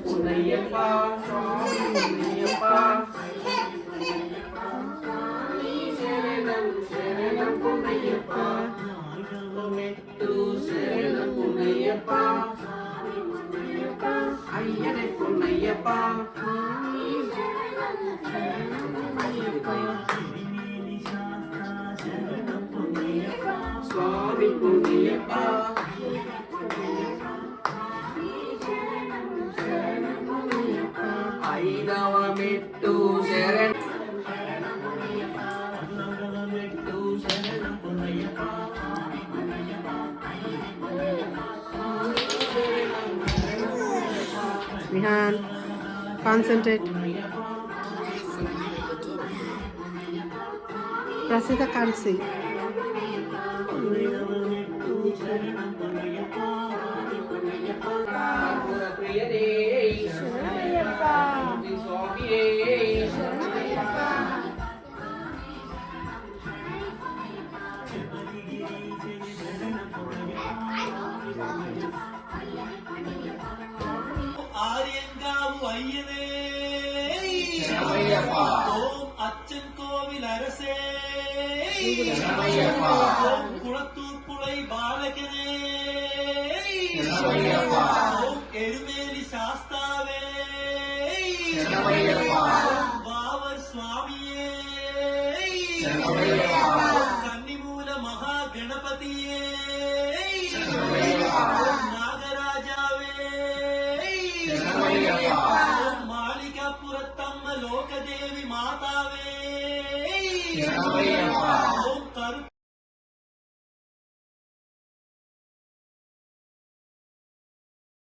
பொன்னையப்பா சுவாமி பொன்னையப்பா சரணம் சரணம் பொன்னையப்பா மெட்டு சரணம் பொன்னையப்பா ஐயனை பொன்னையப்பா சுவாமி பொன்னையப்பா ஐதவமெட்டு சரணம் Vihan, concentrate. Prasita can't see. Aryankavu ஐயனே ஓம் அச்சன் கோவில் அரசே ஓம் குளத்தூர் புலை பாலகனே ஓம் எருமேலி சாஸ்தாவே ஓம் வாவர் சுவாமியே